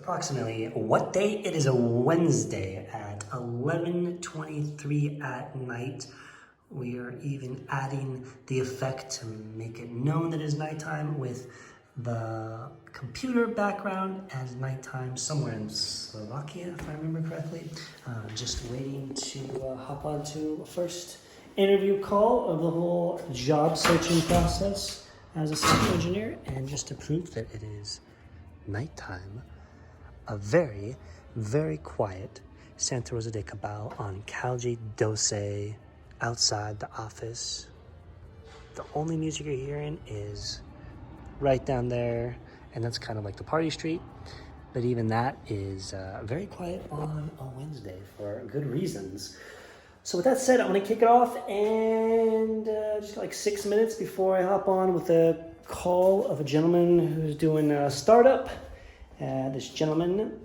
approximately what day? It is a Wednesday at 11:23 at night. We are even adding the effect to make it known that it is nighttime with the computer background as nighttime somewhere in Slovakia, if I remember correctly. Just waiting to hop onto a first interview call of the whole job searching process as a software engineer, and just to prove that it is nighttime, a very, very quiet Santa Rosa de Cabal on Calle 12 outside the office. The only music you're hearing is right down there, and that's kind of like the party street. But even that is very quiet on a Wednesday for good reasons. So with that said, I'm gonna kick it off, and just like 6 minutes before I hop on with a call of a gentleman who's doing a startup. This gentleman,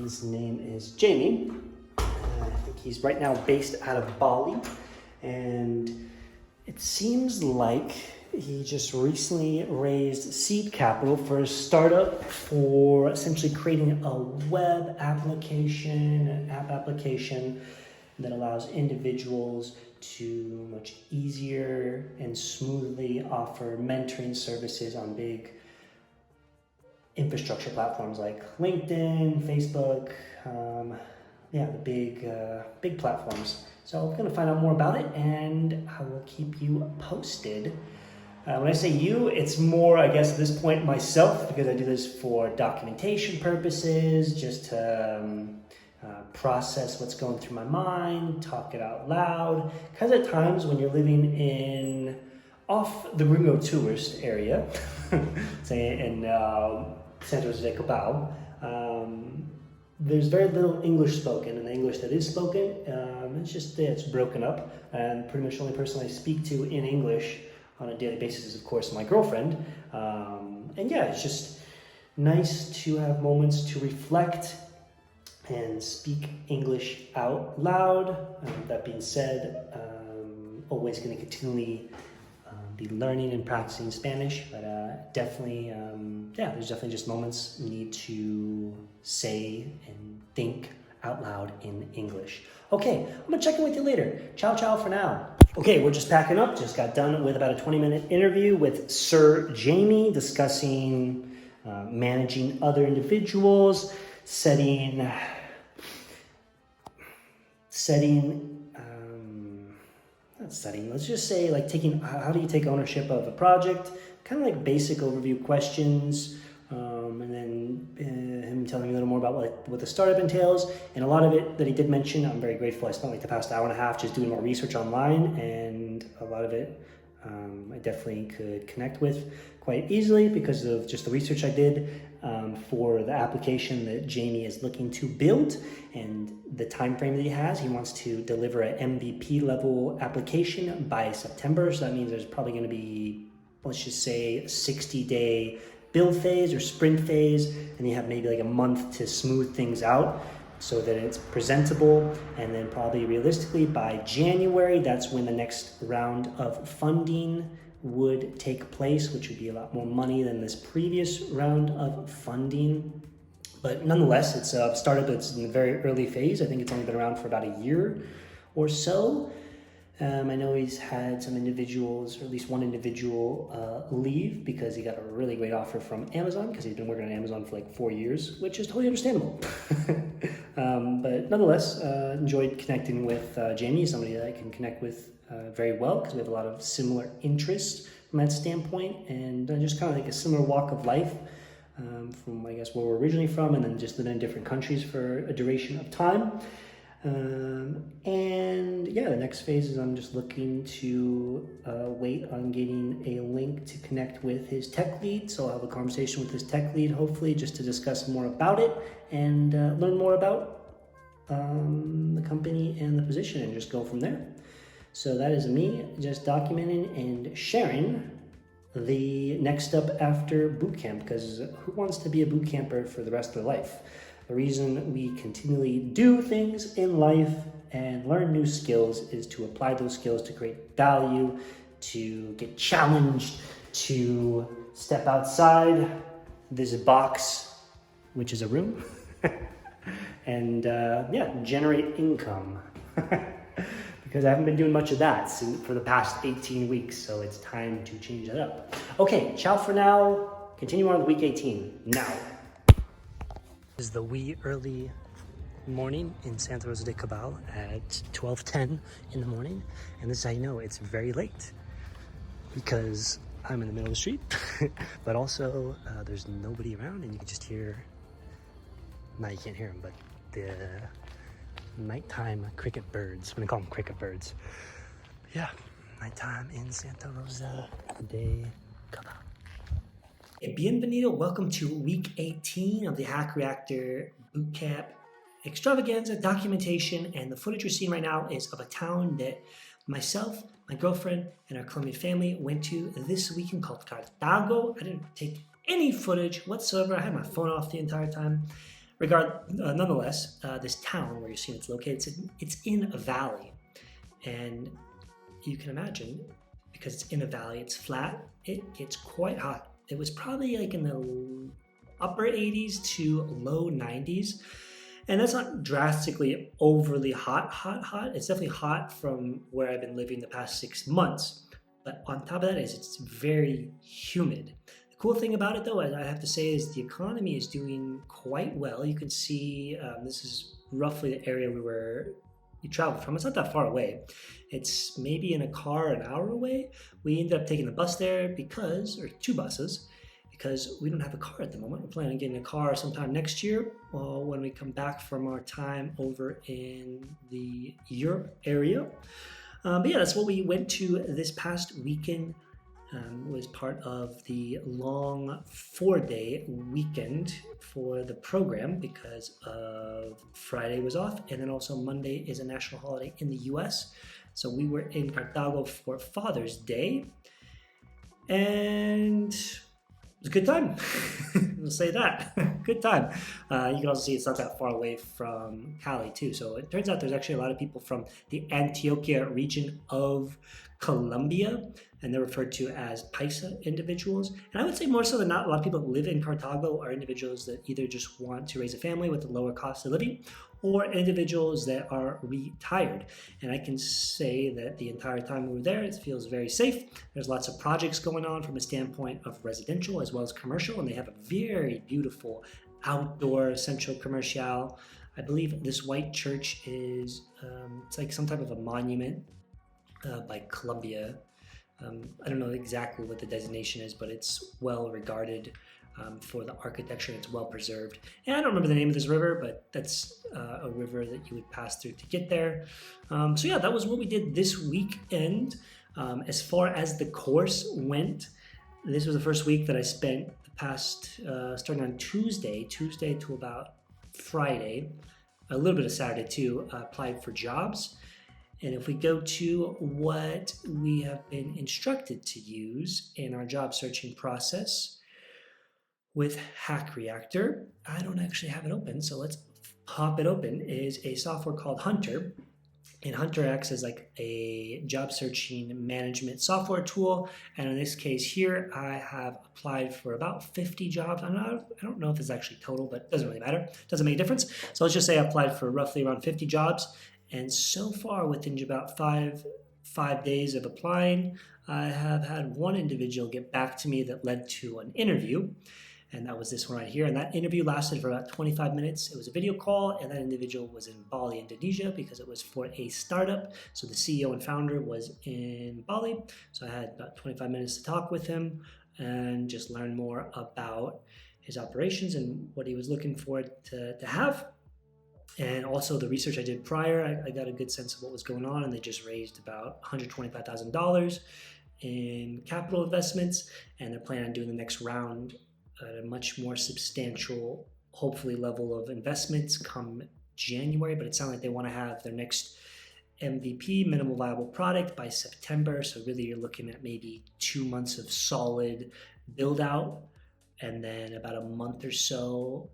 his name is Jamie. I think he's right now based out of Bali, and it seems like he just recently raised seed capital for a startup for essentially creating a web application, an app application that allows individuals to much easier and smoothly offer mentoring services on big infrastructure platforms like LinkedIn, Facebook, the big platforms. So we're gonna find out more about it, and I will keep you posted. When I say you, it's more, I guess, at this point myself, because I do this for documentation purposes, just to process what's going through my mind, talk it out loud. Because at times when you're living in off the Gringo tourist area, say in Santa Rosa de Cabal, there's very little English spoken, and the English that is spoken, it's broken up, and pretty much the only person I speak to in English on a daily basis is, of course, my girlfriend. And yeah, it's just nice to have moments to reflect and speak English out loud. That being said, always going to continually be learning and practicing Spanish, but definitely, there's definitely just moments you need to say and think out loud in English. Okay, I'm gonna check in with you later. Ciao, ciao for now. Okay, we're just packing up. Just got done with about a 20-minute interview with Sir Jamie, discussing managing other individuals, let's just say like how do you take ownership of a project, kind of like basic overview questions, and then him telling me a little more about what the startup entails. And a lot of it that he did mention, I'm very grateful. I spent like the past hour and a half just doing more research online, and a lot of it I definitely could connect with quite easily because of just the research I did for the application that Jamie is looking to build and the time frame that he has. He wants to deliver an MVP level application by September. So that means there's probably going to be, let's just say, a 60-day build phase or sprint phase, and you have maybe like a month to smooth things out so that it's presentable. And then probably realistically by January, that's when the next round of funding would take place, which would be a lot more money than this previous round of funding. But nonetheless, it's a startup that's in the very early phase. I think it's only been around for about a year or so. I know he's had some individuals, or at least one individual, leave because he got a really great offer from Amazon, because he's been working on Amazon for like 4 years, which is totally understandable. But nonetheless, enjoyed connecting with Jamie, somebody that I can connect with very well, because we have a lot of similar interests from that standpoint, and just kind of like a similar walk of life from, I guess, where we're originally from, and then just living in different countries for a duration of time. And yeah, the next phase is I'm just looking to wait on getting a link to connect with his tech lead. So I'll have a conversation with his tech lead, hopefully, just to discuss more about it and learn more about the company and the position, and just go from there. So that is me just documenting and sharing the next step after boot camp, because who wants to be a boot camper for the rest of their life? The reason we continually do things in life and learn new skills is to apply those skills to create value, to get challenged, to step outside this box which is a room, and yeah, generate income. Because I haven't been doing much of that for the past 18 weeks, so it's time to change that up. Okay, ciao for now. Continue on with week 18 now. This is the wee early morning in Santa Rosa de Cabal at 12:10 in the morning, and this is how you know it's very late, because I'm in the middle of the street, but also there's nobody around, and you can just hear, now you can't hear them, but the nighttime cricket birds. I'm gonna call them cricket birds. But yeah, nighttime in Santa Rosa de Cabal. Bienvenido, welcome to week 18 of the Hack Reactor Bootcamp extravaganza documentation, and the footage you're seeing right now is of a town that myself, my girlfriend, and our Colombian family went to this weekend called Cartago. I didn't take any footage whatsoever. I had my phone off the entire time. Nonetheless, this town where you're seeing it's located, it's in a valley, and you can imagine, because it's in a valley, it's flat, it gets quite hot. It was probably like in the upper 80s to low 90s, and that's not drastically overly hot. It's definitely hot from where I've been living the past 6 months, but on top of that is it's very humid. Cool thing about it, though, I have to say, is the economy is doing quite well. You can see this is roughly the area we traveled from. It's not that far away. It's maybe in a car an hour away. We ended up taking the bus there or 2 buses, because we don't have a car at the moment. We're planning on getting a car sometime next year when we come back from our time over in the Europe area. But yeah, that's what we went to this past weekend. Was part of the long 4-day weekend for the program, because of Friday was off, and then also Monday is a national holiday in the US. So we were in Cartago for Father's Day, and it was a good time. We'll say that. Good time. You can also see it's not that far away from Cali too. So it turns out there's actually a lot of people from the Antioquia region of Colombia, and they're referred to as Paisa individuals. And I would say more so than not, a lot of people that live in Cartago are individuals that either just want to raise a family with a lower cost of living, or individuals that are retired. And I can say that the entire time we were there, it feels very safe. There's lots of projects going on from a standpoint of residential as well as commercial, and they have a very beautiful outdoor central commercial. I believe this white church is, it's like some type of a monument by Colombia. I don't know exactly what the designation is, but it's well regarded for the architecture, and it's well preserved. And I don't remember the name of this river, but that's a river that you would pass through to get there. So yeah, that was what we did this weekend. As far as the course went, this was the first week that I spent the past, starting on Tuesday to about Friday, a little bit of Saturday too, applied for jobs. And if we go to what we have been instructed to use in our job searching process with Hack Reactor, I don't actually have it open, so let's pop it open, is a software called Huntr. And Huntr acts as like a job searching management software tool. And in this case here, I have applied for about 50 jobs. I don't know if it's actually total, but it doesn't really matter. It doesn't make a difference. So let's just say I applied for roughly around 50 jobs. And so far, within about five days of applying, I have had one individual get back to me that led to an interview. And that was this one right here. And that interview lasted for about 25 minutes. It was a video call, and that individual was in Bali, Indonesia, because it was for a startup. So the CEO and founder was in Bali. So I had about 25 minutes to talk with him and just learn more about his operations and what he was looking for to have. And also the research I did prior, I got a good sense of what was going on, and they just raised about $125,000 in capital investments, and they're planning on doing the next round at a much more substantial, hopefully, level of investments come January. But it sounds like they want to have their next MVP, minimal viable product, by September. So really you're looking at maybe 2 months of solid build out, and then about a month or so,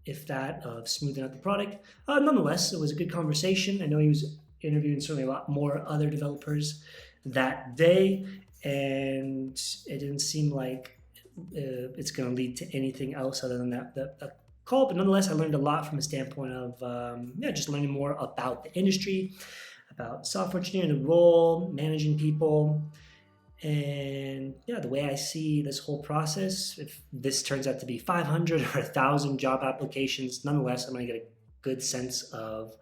if that, of smoothing out the product. Nonetheless, it was a good conversation. I know he was interviewing certainly a lot more other developers that day, and it didn't seem like it's going to lead to anything else other than that call. But nonetheless, I learned a lot from a standpoint of just learning more about the industry, about software engineering, the role, managing people. And yeah, the way I see this whole process, if this turns out to be 500 or 1,000 job applications, nonetheless, I'm going to get a good sense of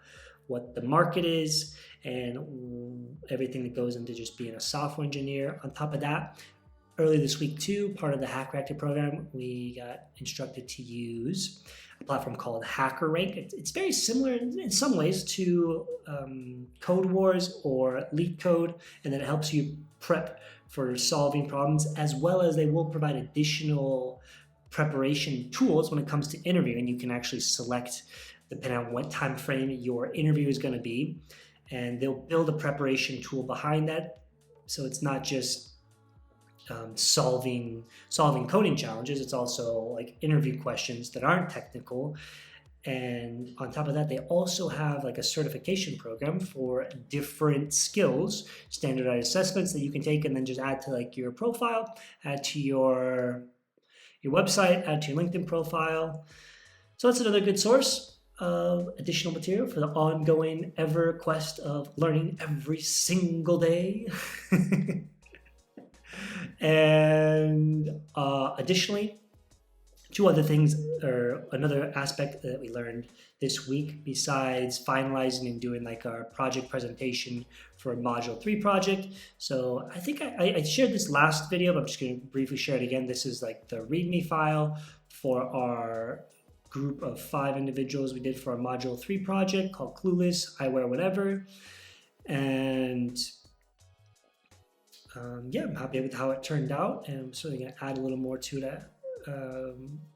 what the market is and everything that goes into just being a software engineer. On top of that, earlier this week too, part of the Hack Reactor program, we got instructed to use a platform called HackerRank. It's very similar in some ways to Code Wars or LeetCode, and then it helps you prep for solving problems, as well as they will provide additional preparation tools when it comes to interviewing. You can actually select depending on what time frame your interview is going to be, and they'll build a preparation tool behind that. So it's not just solving coding challenges, it's also like interview questions that aren't technical. And on top of that, they also have like a certification program for different skills, standardized assessments that you can take and then just add to like your profile, add to your website, add to your LinkedIn profile. So that's another good source of additional material for the ongoing ever quest of learning every single day. And additionally, two other things, or another aspect that we learned this week, besides finalizing and doing like our project presentation for Module 3 project. So I think I shared this last video, but I'm just going to briefly share it again. This is like the README file for our group of 5 individuals we did for our Module 3 project called Clueless, I Wear Whatever. And yeah, I'm happy with how it turned out, and I'm certainly going to add a little more to that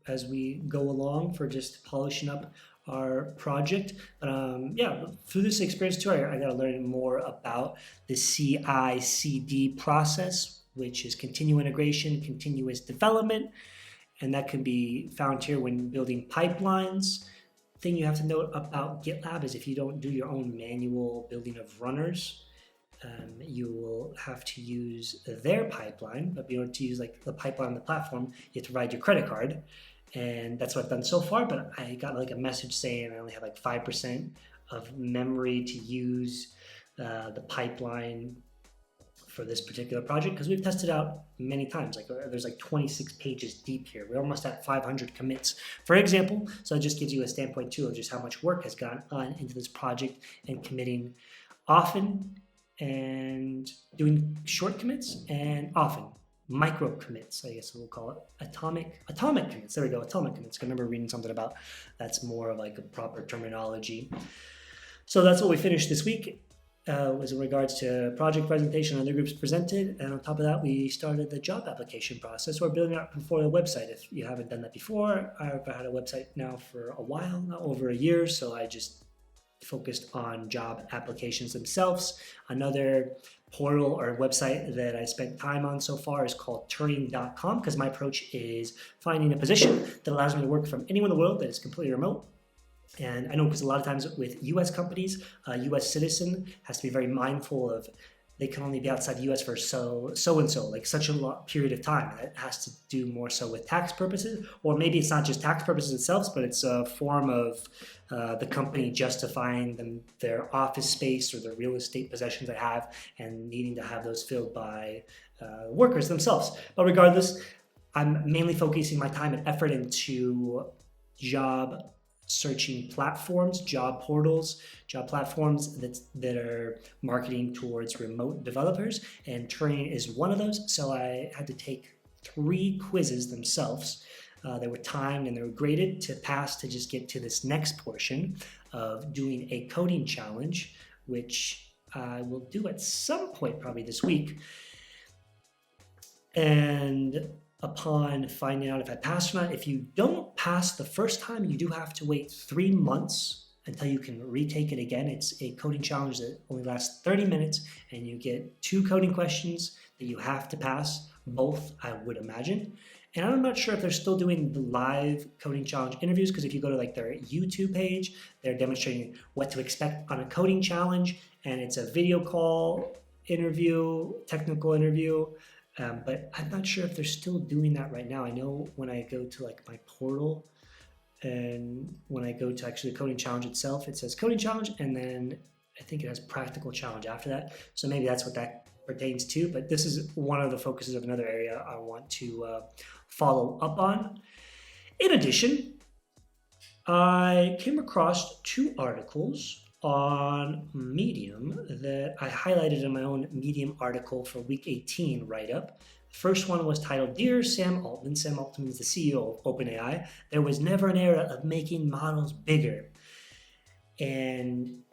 as we go along for just polishing up our project. But yeah, through this experience too, I got to learn more about the CI/CD process, which is continuous integration, continuous development, and that can be found here when building pipelines. Thing you have to note about GitLab is if you don't do your own manual building of runners, you will have to use their pipeline, but in order to use like the pipeline on the platform, you have to provide your credit card. And that's what I've done so far, but I got like a message saying I only have like 5% of memory to use the pipeline for this particular project, because we've tested out many times. Like there's like 26 pages deep here. We're almost at 500 commits, for example. So it just gives you a standpoint too of just how much work has gone on into this project, and committing often and doing short commits, and often micro commits, I guess we'll call it atomic commits. There we go, atomic commits. I remember reading something about that's more of like a proper terminology. So that's what we finished this week was in regards to project presentation. Other groups presented, and on top of that, we started the job application process. We're building out for the website. If you haven't done that before, I've had a website now for a while, now over a year, so I just focused on job applications themselves. Another portal or website that I spent time on so far is called Turing.com, because my approach is finding a position that allows me to work from anywhere in the world that is completely remote. And I know because a lot of times with US companies, a US citizen has to be very mindful of they can only be outside the US for so and so, like such a long period of time. That has to do more so with tax purposes, or maybe it's not just tax purposes itself, but it's a form of the company justifying their office space or the real estate possessions they have, and needing to have those filled by workers themselves. But regardless, I'm mainly focusing my time and effort into job searching platforms, job portals, job platforms that are marketing towards remote developers, and Turing is one of those. So I had to take 3 quizzes themselves. They were timed and they were graded to pass to just get to this next portion of doing a coding challenge, which I will do at some point probably this week. And upon finding out if I passed or not, if you don't pass the first time, you do have to wait 3 months until you can retake it again. It's a coding challenge that only lasts 30 minutes, and you get 2 coding questions that you have to pass, both I would imagine. And I'm not sure if they're still doing the live coding challenge interviews, because if you go to like their YouTube page, they're demonstrating what to expect on a coding challenge, and it's a video call interview, technical interview. But I'm not sure if they're still doing that right now. I know when I go to like my portal, and when I go to actually the coding challenge itself, it says coding challenge, and then I think it has practical challenge after that. So maybe that's what that pertains to. But this is one of the focuses of another area I want to follow up on. In addition, I came across 2 articles on Medium that I highlighted in my own Medium article for week 18 write-up. The first one was titled, Dear Sam Altman. Sam Altman is the CEO of OpenAI. There was never an era of making models bigger. And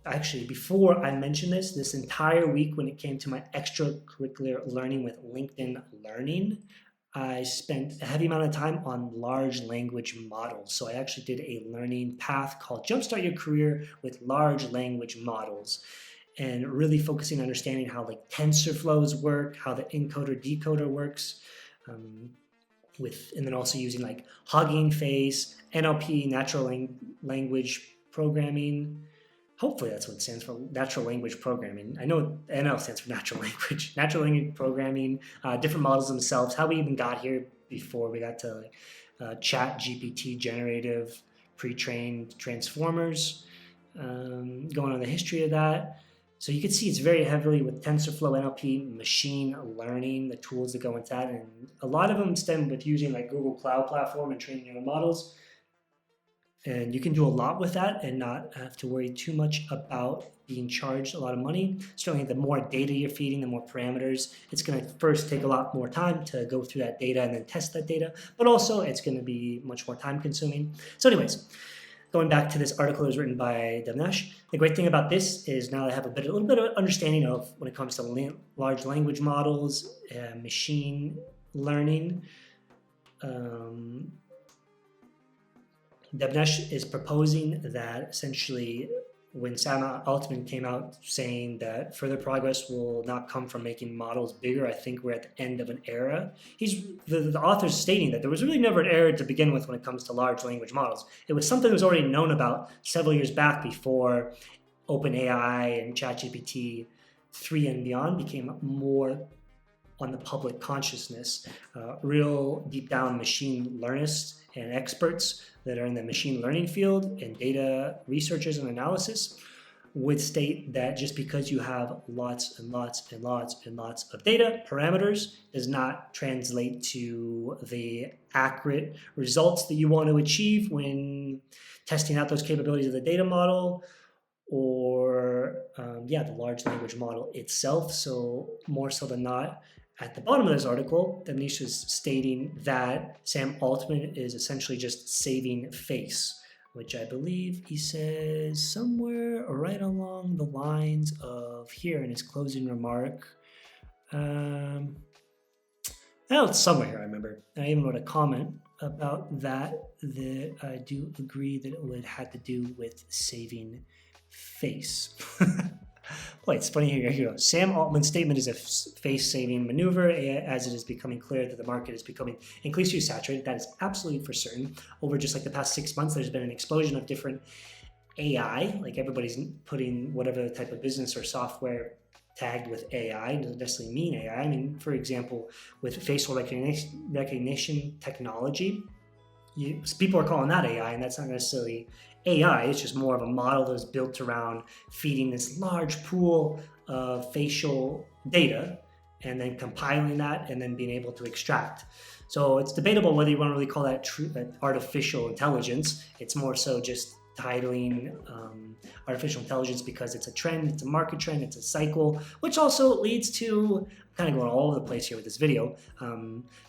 actually, before I mentioned this entire week when it came to my extracurricular learning with LinkedIn Learning, I spent a heavy amount of time on large language models. So I actually did a learning path called Jumpstart Your Career with Large Language Models, and really focusing on understanding how like TensorFlows work, how the encoder decoder works, and then also using like Hugging Face, NLP, natural language programming. Hopefully that's what it stands for, natural language programming. I know NL stands for natural language. Natural language programming, different models themselves, how we even got here before we got to chat GPT generative pre-trained transformers, going on the history of that. So you can see it's very heavily with TensorFlow, NLP, machine learning, the tools that go into that. And a lot of them stem with using like Google Cloud Platform and training your own models. And you can do a lot with that and not have to worry too much about being charged a lot of money. Certainly, the more data you're feeding, the more parameters. It's going to first take a lot more time to go through that data and then test that data, but also it's going to be much more time consuming. So anyways, going back to this article that was written by Devnesh, the great thing about this is now I have a little bit of understanding of when it comes to large language models, machine learning. Devnesh is proposing that essentially when Sam Altman came out saying that further progress will not come from making models bigger, I think we're at the end of an era. The author's stating that there was really never an era to begin with when it comes to large language models. It was something that was already known about several years back before OpenAI and ChatGPT 3 and beyond became more on the public consciousness. Real deep down machine learnists and experts that are in the machine learning field and data researchers and analysis would state that just because you have lots and lots and lots and lots of data parameters does not translate to the accurate results that you want to achieve when testing out those capabilities of the data model or the large language model itself. So more so than not, at the bottom of this article, Devnesh is stating that Sam Altman is essentially just saving face, which I believe he says somewhere right along the lines of here in his closing remark. It's somewhere here, I remember. I even wrote a comment about that I do agree that it would have to do with saving face. Boy, it's funny here. Here you go. Sam Altman's statement is a face-saving maneuver as it is becoming clear that the market is becoming increasingly saturated. That is absolutely for certain. Over just like the past 6 months, there's been an explosion of different AI. Like everybody's putting whatever type of business or software tagged with AI. It doesn't necessarily mean AI. I mean, for example, with facial recognition technology, people are calling that AI, and that's not necessarily AI. It's just more of a model that is built around feeding this large pool of facial data and then compiling that and then being able to extract. So it's debatable whether you want to really call that artificial intelligence. It's more so just titling artificial intelligence because it's a trend, it's a market trend, it's a cycle, which also leads to kind of going all over the place here with this video.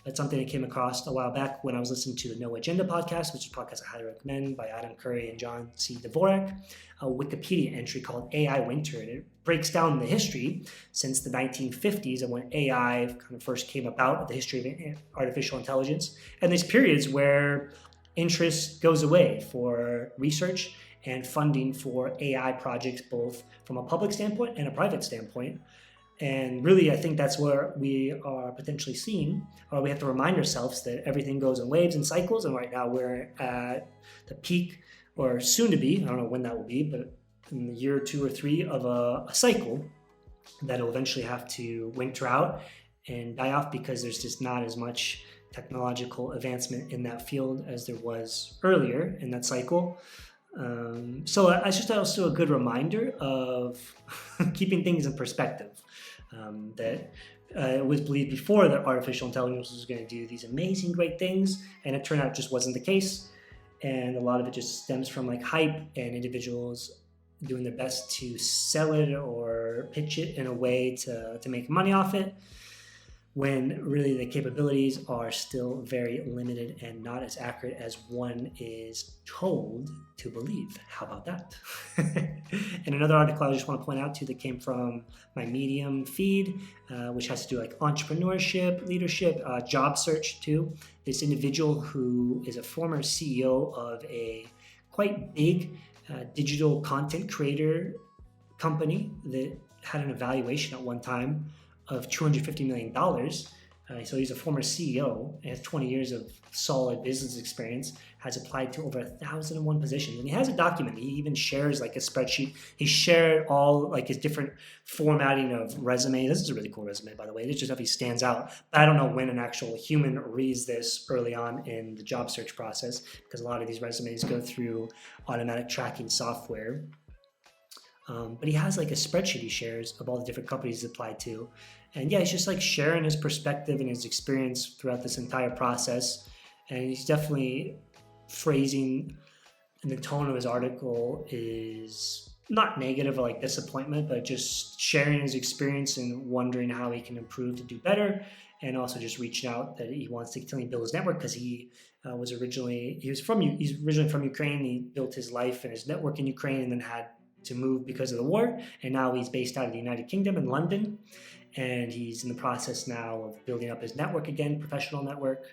That's something I came across a while back when I was listening to the No Agenda podcast, which is a podcast I highly recommend by Adam Curry and John C. Dvorak, a Wikipedia entry called AI Winter. And it breaks down the history since the 1950s of when AI kind of first came about, the history of artificial intelligence, and these periods where interest goes away for research and funding for AI projects, both from a public standpoint and a private standpoint. And really, I think that's where we are potentially seeing, or we have to remind ourselves that everything goes in waves and cycles. And right now we're at the peak, or soon to be, I don't know when that will be, but in the year 2 or 3 of a cycle that will eventually have to winter out and die off because there's just not as much technological advancement in that field as there was earlier in that cycle. So it's just also a good reminder of keeping things in perspective. That it was believed before that artificial intelligence was going to do these amazing, great things, and it turned out it just wasn't the case. And a lot of it just stems from like hype and individuals doing their best to sell it or pitch it in a way to make money off it, when really the capabilities are still very limited and not as accurate as one is told to believe. How about that? And another article I just want to point out too that came from my Medium feed, which has to do like entrepreneurship, leadership, job search too. This individual who is a former CEO of a quite big digital content creator company that had an evaluation at one time of $250 million. So he's a former CEO and has 20 years of solid business experience, has applied to over 1,001 positions. And he has a document. He even shares like a spreadsheet. He shared all like his different formatting of resume. This is a really cool resume, by the way. It's just how he stands out. But I don't know when an actual human reads this early on in the job search process, because a lot of these resumes go through automatic tracking software. But he has like a spreadsheet he shares of all the different companies he's applied to. And yeah, he's just like sharing his perspective and his experience throughout this entire process. And he's definitely phrasing, and the tone of his article is not negative or like disappointment, but just sharing his experience and wondering how he can improve to do better. And also just reaching out that he wants to continue to build his network, because he's originally from Ukraine. He built his life and his network in Ukraine, and then had to move because of the war, and now he's based out of the United Kingdom in London, and he's in the process now of building up his network again, professional network,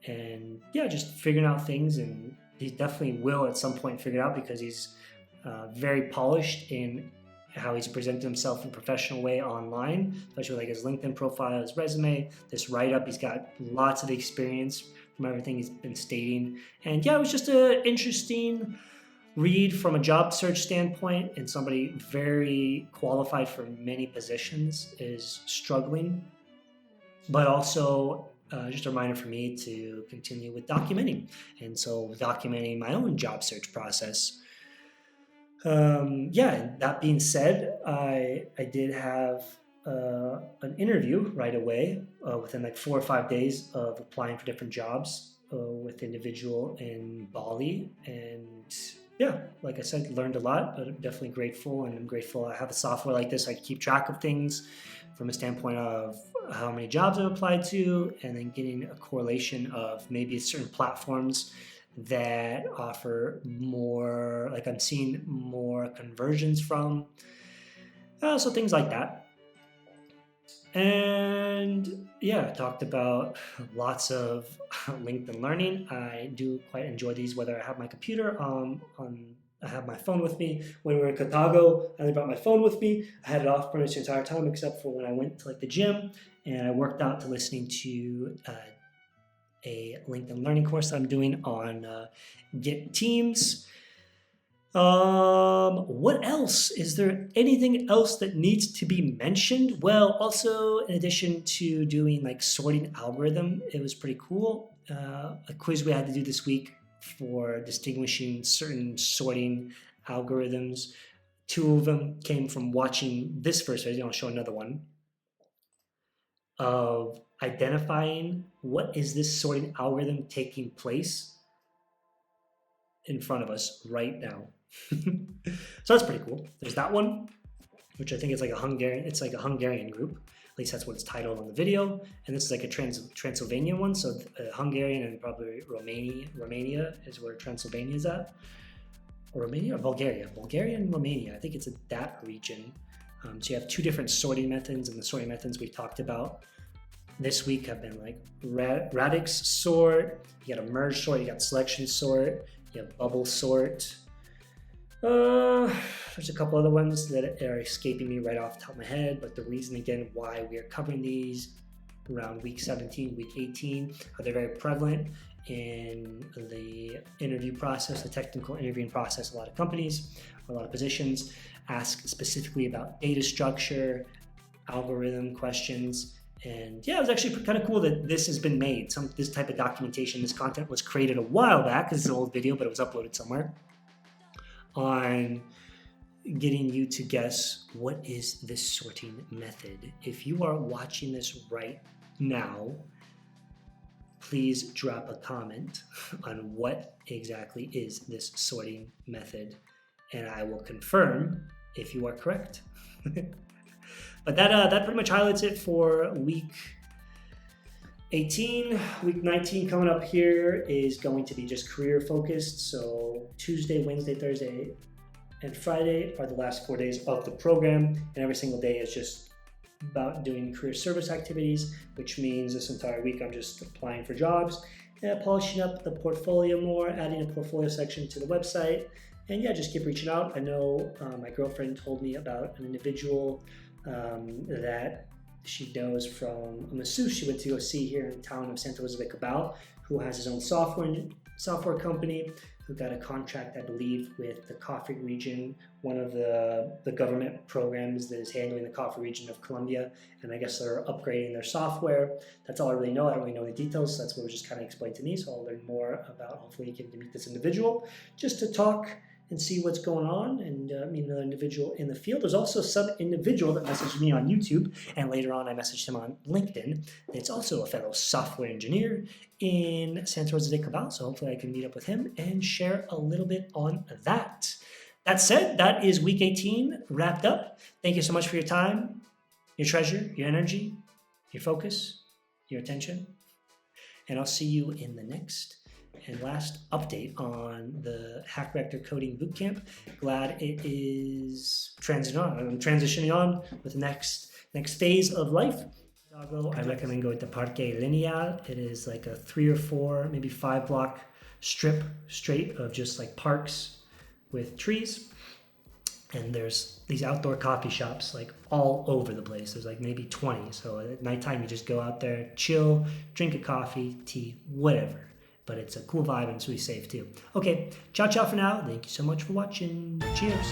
and yeah, just figuring out things. And he definitely will at some point figure it out, because he's very polished in how he's presented himself in a professional way online, especially like his LinkedIn profile, his resume, this write-up. He's got lots of experience from everything he's been stating. And yeah, it was just an interesting read from a job search standpoint, and somebody very qualified for many positions is struggling. But also just a reminder for me to continue with documenting. And so documenting my own job search process. That being said, I did have an interview right away within like 4 or 5 days of applying for different jobs with an individual in Bali. And yeah, like I said, learned a lot, but I'm definitely grateful. And I'm grateful I have a software like this. I can keep track of things from a standpoint of how many jobs I've applied to, and then getting a correlation of maybe certain platforms that offer more, like I'm seeing more conversions from. So things like that. And yeah, I talked about lots of LinkedIn learning. I do quite enjoy these, whether I have my computer I have my phone with me. When we were in Cartago, I brought my phone with me. I had it off pretty much the entire time, except for when I went to like the gym, and I worked out to listening to a LinkedIn learning course that I'm doing on Git Teams. What else? Is there anything else that needs to be mentioned? Well, also in addition to doing like sorting algorithm, it was pretty cool. A quiz we had to do this week for distinguishing certain sorting algorithms. 2 of them came from watching this first video. I'll show another one of identifying what is this sorting algorithm taking place in front of us right now. So that's pretty cool. There's that one, which I think is like a Hungarian group. At least that's what it's titled on the video. And this is like a Transylvanian one. So Hungarian and probably Romania is where Transylvania is at. Or Romania or Bulgaria? Bulgaria and Romania. I think it's that region. So you have 2 different sorting methods, and the sorting methods we talked about this week have been like radix sort, you got a merge sort, you got selection sort, you have bubble sort. There's a couple other ones that are escaping me right off the top of my head, but the reason again why we are covering these around week 17, week 18, they're very prevalent in the interview process, the technical interviewing process. A lot of companies, a lot of positions ask specifically about data structure, algorithm questions, And yeah, it was actually kind of cool that this has been made. This type of documentation, this content was created a while back. This is an old video, but it was uploaded somewhere, on getting you to guess what is this sorting method. If you are watching this right now, please drop a comment on what exactly is this sorting method, and I will confirm if you are correct. But that pretty much highlights it for week 18. Week 19 coming up here is going to be just career focused. So Tuesday, Wednesday, Thursday, and Friday are the last 4 days of the program, and every single day is just about doing career service activities, which means this entire week I'm just applying for jobs, polishing up the portfolio more, adding a portfolio section to the website, and yeah, just keep reaching out. I know my girlfriend told me about an individual that she knows from a masseuse she went to go see here in town of Santa Rosa de Cabal, who has his own software company, who got a contract, I believe, with the coffee region, one of the government programs that is handling the coffee region of Colombia, and I guess they're upgrading their software. That's all I really know. I don't really know the details, so that's what was just kind of explained to me, so I'll learn more about hopefully getting to meet this individual, just to talk and see what's going on, and meet another individual in the field. There's also some individual that messaged me on YouTube, and later on I messaged him on LinkedIn. It's also a fellow software engineer in Santa Rosa de Cabal, so hopefully I can meet up with him and share a little bit on that. That said, that is week 18 wrapped up. Thank you so much for your time, your treasure, your energy, your focus, your attention, and I'll see you in the next and last update on the Hack Reactor Coding Bootcamp. Glad it is transitioning on with the next phase of life. I recommend going to Parque Lineal. It is like a 3 or 4, maybe 5 block strip straight of just like parks with trees. And there's these outdoor coffee shops like all over the place. There's like maybe 20. So at nighttime, you just go out there, chill, drink a coffee, tea, whatever. But it's a cool vibe and it's really safe too. Okay, ciao for now. Thank you so much for watching. Cheers.